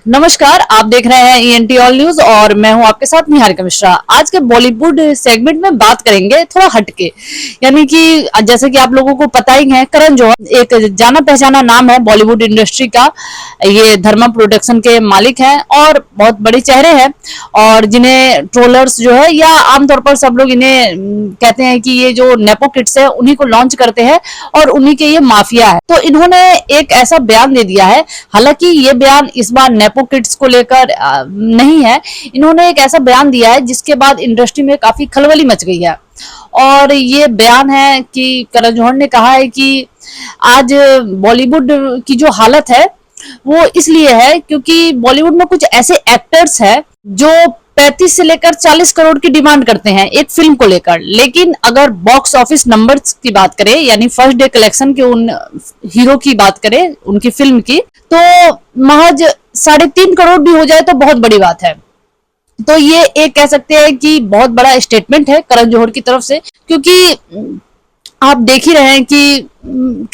नमस्कार, आप देख रहे हैं ईएनटी ऑल न्यूज और मैं हूं आपके साथ निहारिका मिश्रा। आज के बॉलीवुड सेगमेंट में बात करेंगे थोड़ा हटके, यानी कि जैसे कि आप लोगों को पता ही है, करण जौहर एक जाना पहचाना नाम है बॉलीवुड इंडस्ट्री का। ये धर्मा प्रोडक्शन के मालिक हैं और बहुत बड़े चेहरे हैं, और जिन्हें ट्रोलर्स जो है या आमतौर पर सब लोग इन्हें कहते हैं कि ये जो नेपो किड्स है उन्हीं को लॉन्च करते हैं और उन्हीं के ये माफिया है। तो इन्होंने एक ऐसा बयान दे दिया है, हालांकि ये बयान इस बार नेपो किड्स को लेकर नहीं है। इन्होंने एक ऐसा बयान दिया है जिसके बाद इंडस्ट्री में काफी खलबली मच गई है, और ये बयान है कि करण जौहर ने कहा है कि आज बॉलीवुड की जो हालत है वो इसलिए है क्योंकि बॉलीवुड में कुछ ऐसे एक्टर्स हैं जो 35 से लेकर 40 करोड़ की डिमांड करते हैं एक फिल्म को लेकर, लेकिन अगर बॉक्स ऑफिस नंबर्स की बात करें यानी फर्स्ट डे कलेक्शन के उन हीरो की बात करें उनकी फिल्म की, तो महज 3.5 करोड़ भी हो जाए तो बहुत बड़ी बात है। तो ये एक कह सकते हैं कि बहुत बड़ा स्टेटमेंट है करण जौहर की तरफ से, क्योंकि आप देख ही रहे हैं कि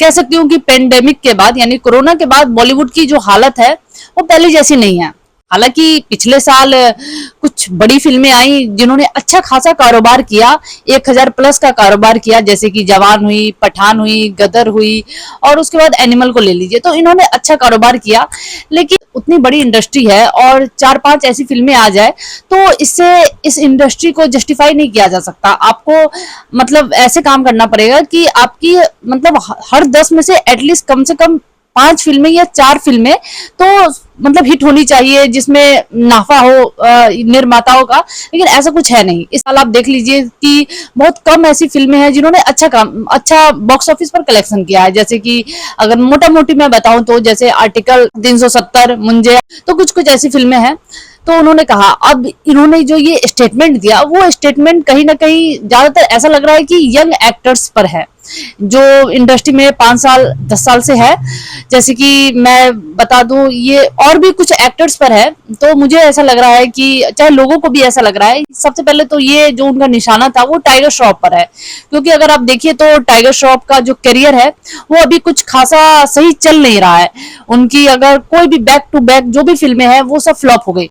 कह सकती हूँ कि पेंडेमिक के बाद यानी कोरोना के बाद बॉलीवुड की जो हालत है वो पहले जैसी नहीं है। हालांकि पिछले साल कुछ बड़ी फिल्में आई जिन्होंने अच्छा खासा कारोबार किया, 1000 प्लस का कारोबार किया, जैसे कि जवान हुई, पठान हुई, गदर हुई, और उसके बाद एनिमल को ले लीजिए, तो इन्होंने अच्छा कारोबार किया। लेकिन उतनी बड़ी इंडस्ट्री है और 4-5 ऐसी फिल्में आ जाए तो इससे इस इंडस्ट्री को जस्टिफाई नहीं किया जा सकता। आपको मतलब ऐसे काम करना पड़ेगा कि आपकी मतलब हर 10 में से एटलीस्ट कम से कम 5 फिल्में या 4 फिल्में तो मतलब हिट होनी चाहिए, जिसमें नाफा हो निर्माताओं का, लेकिन ऐसा कुछ है नहीं। इस साल आप देख लीजिए कि बहुत कम ऐसी फिल्में हैं जिन्होंने अच्छा बॉक्स ऑफिस पर कलेक्शन किया है। जैसे कि अगर मोटा मोटी मैं बताऊं तो जैसे आर्टिकल 370, मुंजे, तो कुछ कुछ ऐसी फिल्में हैं। तो उन्होंने कहा, अब इन्होंने जो ये स्टेटमेंट दिया वो स्टेटमेंट कहीं ना कहीं ज्यादातर ऐसा लग रहा है कि यंग एक्टर्स पर है जो इंडस्ट्री में 5 साल 10 साल से है। जैसे कि मैं बता दूं, ये और भी कुछ एक्टर्स पर है। तो मुझे ऐसा लग रहा है कि चाहे लोगों को भी ऐसा लग रहा है, सबसे पहले तो ये जो उनका निशाना था वो टाइगर श्रॉफ पर है, क्योंकि अगर आप देखिए तो टाइगर श्रॉफ का जो करियर है वो अभी कुछ खासा सही चल नहीं रहा है। उनकी अगर कोई भी बैक टू बैक जो भी फिल्में हैं वो सब फ्लॉप हो गई।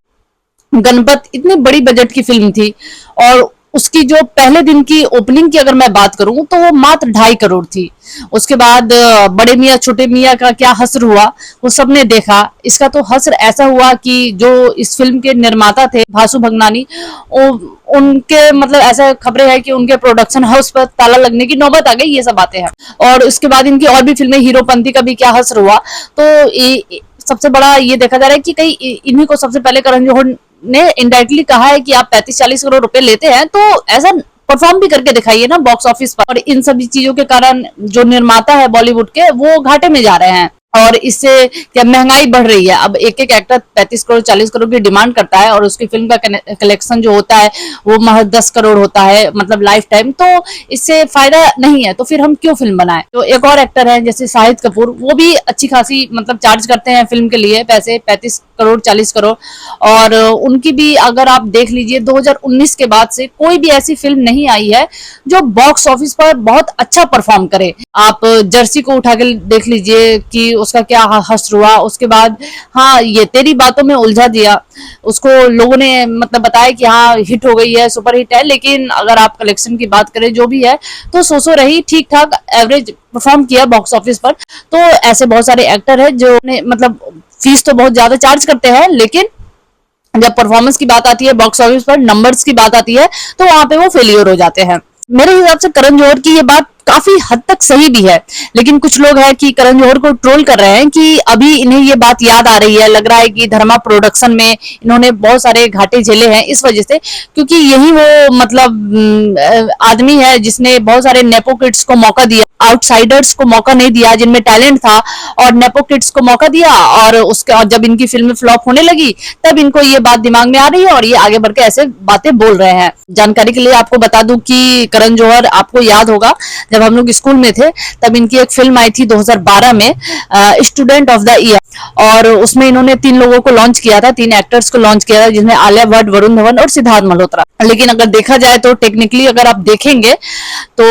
गणपत इतनी बड़ी बजट की फिल्म थी और उसकी जो पहले दिन की ओपनिंग की अगर मैं बात करूं तो वो मात्र 2.5 करोड़ थी। उसके बाद बड़े मियाँ छोटे मियाँ का क्या हस्र हुआ वो सबने देखा। इसका तो हस्र ऐसा हुआ कि जो इस फिल्म के निर्माता थे भासु भगनानी, उनके मतलब ऐसा खबरें हैं कि उनके प्रोडक्शन हाउस पर ताला लगने की नौबत आ गई। ये सब बातें हैं। और उसके बाद इनकी और भी फिल्में, हीरोपंती का भी क्या हस्र हुआ। तो सबसे बड़ा ये देखा जा रहा है कि कहीं इन्हीं को सबसे पहले करण जौहर ने इनडायरेक्टली कहा है कि आप 35-40 करोड़ रुपए लेते हैं तो ऐसा परफॉर्म भी करके दिखाइए ना बॉक्स ऑफिस पर। और इन सभी चीजों के कारण जो निर्माता है बॉलीवुड के वो घाटे में जा रहे हैं, और इससे क्या महंगाई बढ़ रही है। अब एक एक एक्टर 35 करोड़ 40 करोड़ की डिमांड करता है और उसकी फिल्म का कलेक्शन जो होता है वो महज 10 करोड़ होता है, मतलब लाइफ टाइम। तो इससे फायदा नहीं है, तो फिर हम क्यों फिल्म बनाएं। तो एक और एक्टर है जैसे शाहिद कपूर, वो भी अच्छी खासी मतलब चार्ज करते हैं फिल्म के लिए पैसे, 35 करोड़ 40 करोड़। और उनकी भी अगर आप देख लीजिए 2019 के बाद से कोई भी ऐसी फिल्म नहीं आई है जो बॉक्स ऑफिस पर बहुत अच्छा परफॉर्म करे। आप जर्सी को उठा के देख लीजिए कि उसका क्या हश्र हुआ। उसके बाद हाँ, ये तेरी बातों में उलझा दिया, उसको लोगों ने मतलब बताया कि हाँ हिट हो गई है, सुपर हिट है, लेकिन अगर आप कलेक्शन की बात करें जो भी है तो सो रही, ठीक ठाक एवरेज परफॉर्म किया बॉक्स ऑफिस पर। तो ऐसे बहुत सारे एक्टर हैं जो मतलब फीस तो बहुत ज्यादा चार्ज करते हैं, लेकिन जब परफॉर्मेंस की बात आती है, बॉक्स ऑफिस पर नंबर्स की बात आती है, तो वहां पे वो फेलियर हो जाते हैं। मेरे हिसाब से करण जौहर की ये बात काफी हद तक सही भी है, लेकिन कुछ लोग हैं कि करण जौहर को ट्रोल कर रहे हैं कि अभी इन्हें ये बात याद आ रही है, लग रहा है कि धर्मा प्रोडक्शन में इन्होंने बहुत सारे घाटे झेले हैं इस वजह से, क्योंकि यही वो मतलब आदमी है जिसने बहुत सारे नेपो किड्स को मौका दिया, आउटसाइडर्स को मौका नहीं दिया जिनमें टैलेंट था, और नेपो किड्स को मौका दिया। और उसके और जब इनकी फिल्में फ्लॉप होने लगी तब इनको ये बात दिमाग में आ रही है और ये आगे बढ़ के ऐसे बातें बोल रहे हैं। जानकारी के लिए आपको बता दूं कि करण जौहर, आपको याद होगा जब हम लोग स्कूल में थे तब इनकी एक फिल्म आई थी 2012 में, स्टूडेंट ऑफ द ईयर। और उसमें इन्होंने 3 लोगों को लॉन्च किया था, 3 एक्टर्स को लॉन्च किया था, जिसमें आलिया भट्ट, वरुण धवन और सिद्धार्थ मल्होत्रा। लेकिन अगर देखा जाए तो टेक्निकली अगर आप देखेंगे तो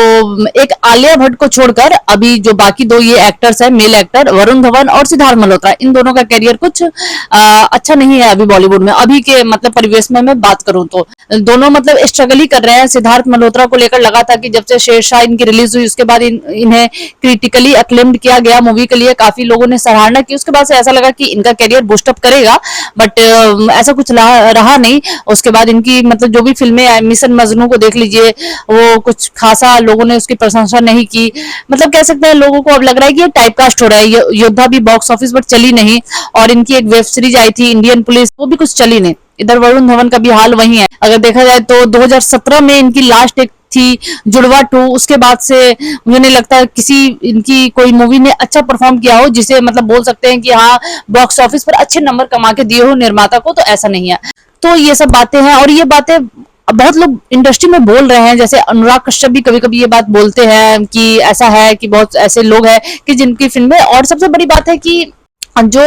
एक आलिया भट्ट को छोड़कर अभी जो बाकी 2 ये एक्टर्स है, मेल एक्टर वरुण धवन और सिद्धार्थ मल्होत्रा, इन दोनों का करियर कुछ अच्छा नहीं है अभी बॉलीवुड में। अभी के मतलब परिवेश में मैं बात करूं तो दोनों मतलब स्ट्रगल ही कर रहे हैं। सिद्धार्थ मल्होत्रा को लेकर लगा था कि जब से शेरशाह इनकी रिलीज हुई उसके बाद इन्हें क्रिटिकली अक्लेम्ड किया गया मूवी के लिए, काफी लोगों ने सराहना की, उसके बाद से ऐसा लगा कि इनका करियर बूस्टअप करेगा, बट ऐसा कुछ रहा नहीं। उसके बाद इनकी मतलब जो भी फिल्में आई, मिशन मजनू को देख लीजिए, वो कुछ खासा लोगों ने उसकी प्रशंसा नहीं की। मतलब कह सकते हैं लोगों को अब लग रहा है कि ये टाइपकास्ट हो रहा है। योद्धा भी बॉक्स ऑफिस पर चली नहीं, और इनकी एक वेब सीरीज आई थी इंडियन पुलिस, वो भी कुछ चली नहीं। इधर वरुण धवन का भी हाल वही है। अगर देखा जाए तो 2017 में इनकी लास्ट एक थी जुड़वा 2, उसके बाद से मुझे नहीं लगता किसी इनकी कोई मूवी ने अच्छा परफॉर्म किया हो जिसे मतलब बोल सकते हैं कि हाँ बॉक्स ऑफिस पर अच्छे नंबर कमा के दिए हो निर्माता को, तो ऐसा नहीं है। तो ये सब बातें हैं, और ये बातें बहुत लोग इंडस्ट्री में बोल रहे हैं, जैसे अनुराग कश्यप भी कभी कभी ये बात बोलते हैं कि ऐसा है कि बहुत ऐसे लोग हैं कि जिनकी फिल्में, और सबसे बड़ी बात है कि जो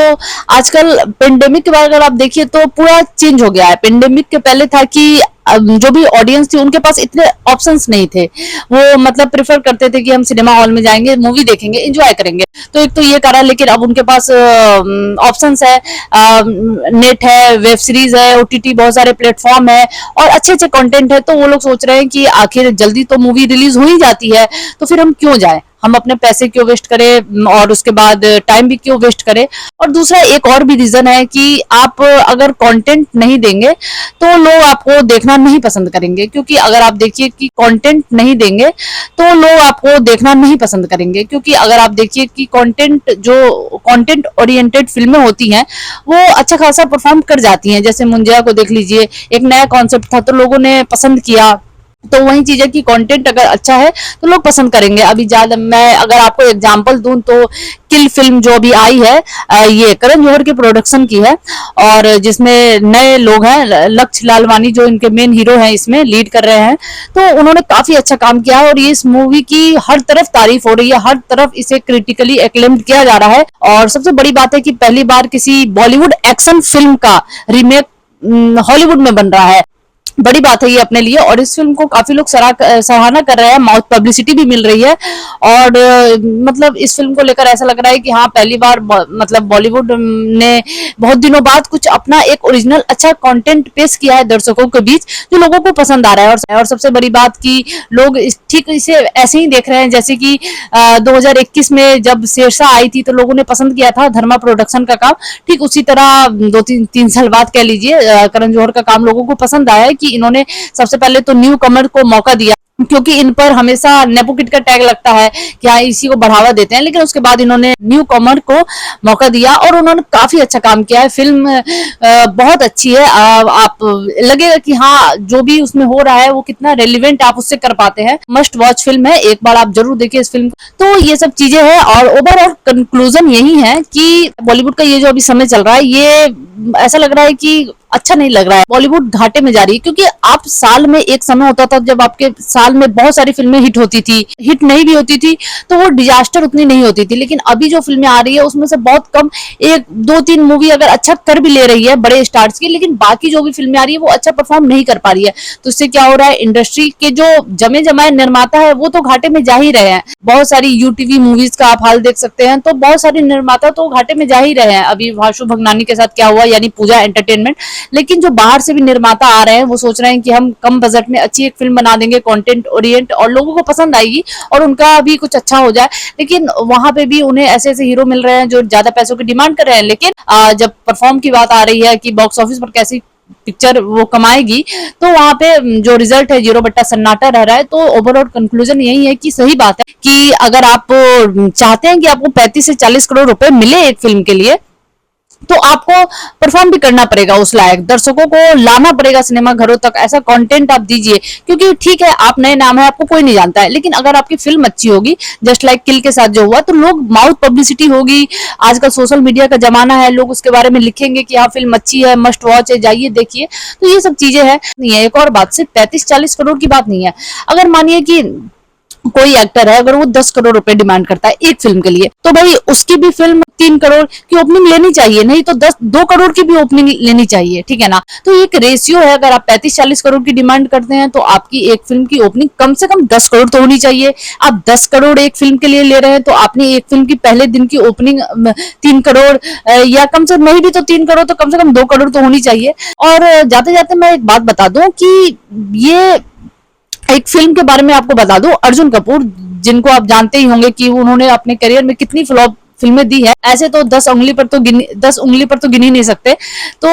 आजकल पेंडेमिक के बाद अगर आप देखिए तो पूरा चेंज हो गया है। पेंडेमिक के पहले था कि जो भी ऑडियंस थी उनके पास इतने ऑप्शंस नहीं थे, वो मतलब प्रेफर करते थे कि हम सिनेमा हॉल में जाएंगे, मूवी देखेंगे, एंजॉय करेंगे। तो एक तो ये कारण, लेकिन अब उनके पास ऑप्शंस है, नेट है, वेब सीरीज है, ओटीटी बहुत सारे प्लेटफॉर्म है और अच्छे अच्छे कंटेंट है। तो वो लोग सोच रहे हैं कि आखिर जल्दी तो मूवी रिलीज हो ही जाती है, तो फिर हम क्यों जाए, हम अपने पैसे क्यों वेस्ट करें और उसके बाद टाइम भी क्यों वेस्ट करें। और दूसरा एक और भी रीजन है कि आप अगर कंटेंट नहीं देंगे तो लोग आपको देखना नहीं पसंद करेंगे, क्योंकि अगर आप देखिए कि कंटेंट नहीं देंगे तो लोग आपको देखना नहीं पसंद करेंगे, क्योंकि अगर आप देखिए कि कंटेंट जो कंटेंट ओरिएंटेड फिल्में होती हैं वो अच्छा खासा परफॉर्म कर जाती हैं। जैसे मुंजिया को देख लीजिए, एक नया कॉन्सेप्ट था तो लोगों ने पसंद किया। तो वही चीज है कि कंटेंट अगर अच्छा है तो लोग पसंद करेंगे। अभी ज्यादा मैं अगर आपको एग्जांपल दूं तो किल फिल्म जो अभी आई है, ये करण जौहर के प्रोडक्शन की है, और जिसमें नए लोग हैं, लक्ष्य लालवानी जो इनके मेन हीरो हैं इसमें लीड कर रहे हैं। तो उन्होंने काफी अच्छा काम किया है और ये इस मूवी की हर तरफ तारीफ हो रही है, हर तरफ इसे क्रिटिकली एक्लेम्ड किया जा रहा है। और सबसे बड़ी बात है कि पहली बार किसी बॉलीवुड एक्शन फिल्म का रीमेक हॉलीवुड में बन रहा है, बड़ी बात है ये अपने लिए। और इस फिल्म को काफी लोग सराहना कर रहे हैं, माउथ पब्लिसिटी भी मिल रही है, और मतलब इस फिल्म को लेकर ऐसा लग रहा है कि हाँ पहली बार मतलब बॉलीवुड ने बहुत दिनों बाद कुछ अपना एक ओरिजिनल अच्छा कंटेंट पेश किया है दर्शकों के बीच, जो लोगों को पसंद आ रहा है। और सबसे बड़ी बात कि लोग ठीक इसे ऐसे ही देख रहे हैं जैसे कि 2021 में जब शेरशाह आई थी तो लोगों ने पसंद किया था धर्मा प्रोडक्शन का काम, ठीक उसी तरह 2-3 साल बाद कह लीजिए करण जौहर का काम लोगों को पसंद आया है कि इन्होंने सबसे पहले तो न्यू कमर को मौका दिया, क्योंकि इन पर हमेशा नेपोकिट का टैग लगता है कि हाँ इसी को बढ़ावा देते हैं, लेकिन उसके बाद इन्होंने न्यू कमर को मौका दिया और उन्होंने काफी अच्छा काम किया है। फिल्म बहुत अच्छी है, आप लगेगा कि हाँ जो भी उसमें हो रहा है वो कितना रेलिवेंट आप उससे कर पाते हैं। मस्ट वॉच फिल्म है, एक बार आप जरूर देखिए इस फिल्म को। तो ये सब चीजें हैं, और ओवरऑल कंक्लूजन यही है कि बॉलीवुड का ये जो अभी समय चल रहा है ये ऐसा लग रहा है कि अच्छा नहीं लग रहा है, बॉलीवुड घाटे में जा रही है। क्योंकि आप साल में एक समय होता था जब आपके साल में बहुत सारी फिल्में हिट होती थी, हिट नहीं भी होती थी तो वो डिजास्टर उतनी नहीं होती थी, लेकिन अभी जो फिल्में आ रही है उसमें से बहुत कम, 1-2-3 मूवी अगर अच्छा कर भी ले रही है बड़े स्टार्स की, लेकिन बाकी जो भी फिल्में आ रही है वो अच्छा परफॉर्म नहीं कर पा रही है। तो इससे क्या हो रहा है, इंडस्ट्री के जो जमे जमाए निर्माता है वो तो घाटे में जा ही रहे हैं। बहुत सारी यूटीवी मूवीज का आप हाल देख सकते हैं, तो बहुत सारे निर्माता तो घाटे में जा ही रहे हैं। अभी वासु भगनानी के साथ क्या हुआ, यानी पूजा एंटरटेनमेंट। लेकिन जो बाहर से भी निर्माता आ रहे हैं वो सोच रहे हैं कि हम कम बजट में अच्छी एक फिल्म बना देंगे, कंटेंट ओरिएंट, और लोगों को पसंद आएगी और उनका भी कुछ अच्छा हो जाए। लेकिन वहां पे भी उन्हें ऐसे ऐसे हीरो मिल रहे हैं जो ज्यादा पैसों की डिमांड कर रहे हैं, लेकिन जब परफॉर्म की बात आ रही है कि बॉक्स ऑफिस पर कैसी पिक्चर वो कमाएगी, तो वहां पे जो रिजल्ट है 0 बट्टा सन्नाटा रह रहा है। तो ओवरऑल कंक्लूजन यही है कि सही बात है कि अगर आप चाहते हैं कि आपको 35 से 40 करोड़ रुपए मिले एक फिल्म के लिए, तो आपको परफॉर्म भी करना पड़ेगा, उस लायक दर्शकों को लाना पड़ेगा सिनेमा घरों तक, ऐसा कंटेंट आप दीजिए। क्योंकि ठीक है आप नए नाम है, आपको कोई नहीं जानता है, लेकिन अगर आपकी फिल्म अच्छी होगी, जस्ट लाइक किल के साथ जो हुआ, तो लोग माउथ पब्लिसिटी होगी, आजकल सोशल मीडिया का जमाना है, लोग उसके बारे में लिखेंगे कि हाँ फिल्म अच्छी है, मस्ट वॉच है, जाइए देखिए। तो ये सब चीजें हैं। नहीं है, एक और बात, सिर्फ 35-40 करोड़ की बात नहीं है। अगर मानिए कि कोई एक्टर है अगर वो 10 करोड़ रुपए डिमांड करता है एक फिल्म के लिए, तो भाई उसकी भी फिल्म 3 करोड़ की ओपनिंग लेनी चाहिए, नहीं तो 2 करोड़ की भी ओपनिंग लेनी चाहिए, ठीक है ना। तो एक रेशियो है, अगर आप 35-40 करोड़ की डिमांड करते हैं तो आपकी एक फिल्म की ओपनिंग कम से कम 10 करोड़ तो होनी चाहिए। आप 10 करोड़ एक फिल्म के लिए ले रहे हैं तो आपने एक फिल्म की पहले दिन की ओपनिंग 3 करोड़, या कम से नहीं भी तो 3 करोड़ तो कम से कम 2 करोड़ तो होनी चाहिए। और जाते जाते मैं एक बात बता दूं कि ये एक फिल्म के बारे में आपको बता दूं, अर्जुन कपूर, जिनको आप जानते ही होंगे कि उन्होंने अपने करियर में कितनी फ्लॉप फिल्में दी है, ऐसे तो 10 उंगली पर तो गिन ही नहीं सकते। तो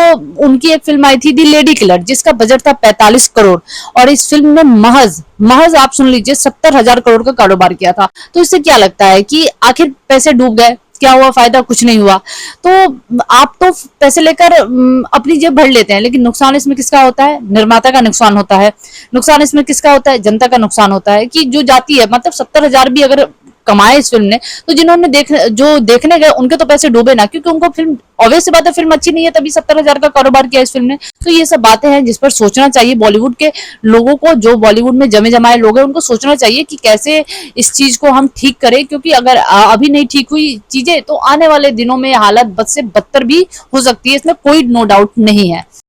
उनकी एक फिल्म आई थी दी लेडी किलर, जिसका बजट था 45 करोड़, और इस फिल्म ने महज महज आप सुन लीजिए 70,000 करोड़ का कारोबार किया था। तो इससे क्या लगता है कि आखिर पैसे डूब गए, क्या हुआ, फायदा कुछ नहीं हुआ। तो आप तो पैसे लेकर अपनी जेब भर लेते हैं, लेकिन नुकसान इसमें किसका होता है, निर्माता का नुकसान होता है। नुकसान इसमें किसका होता है, जनता का नुकसान होता है, कि जो जाती है, मतलब 70,000 भी अगर कमाए इस फिल्म ने, तो जो देखने गए उनके तो पैसे डूबे ना, क्योंकि उनको फिल्म, ऑब्वियस सी बात है, फिल्म अच्छी नहीं है, तभी 70,000 का कारोबार किया इस फिल्म ने। तो ये सब बातें हैं जिस पर सोचना चाहिए बॉलीवुड के लोगों को, जो बॉलीवुड में जमे जमाए लोग हैं, उनको सोचना चाहिए कि कैसे इस चीज को हम ठीक करें, क्योंकि अगर अभी नहीं ठीक हुई चीजें तो आने वाले दिनों में हालत बद से बदतर भी हो सकती है, इसमें कोई नो डाउट नहीं है।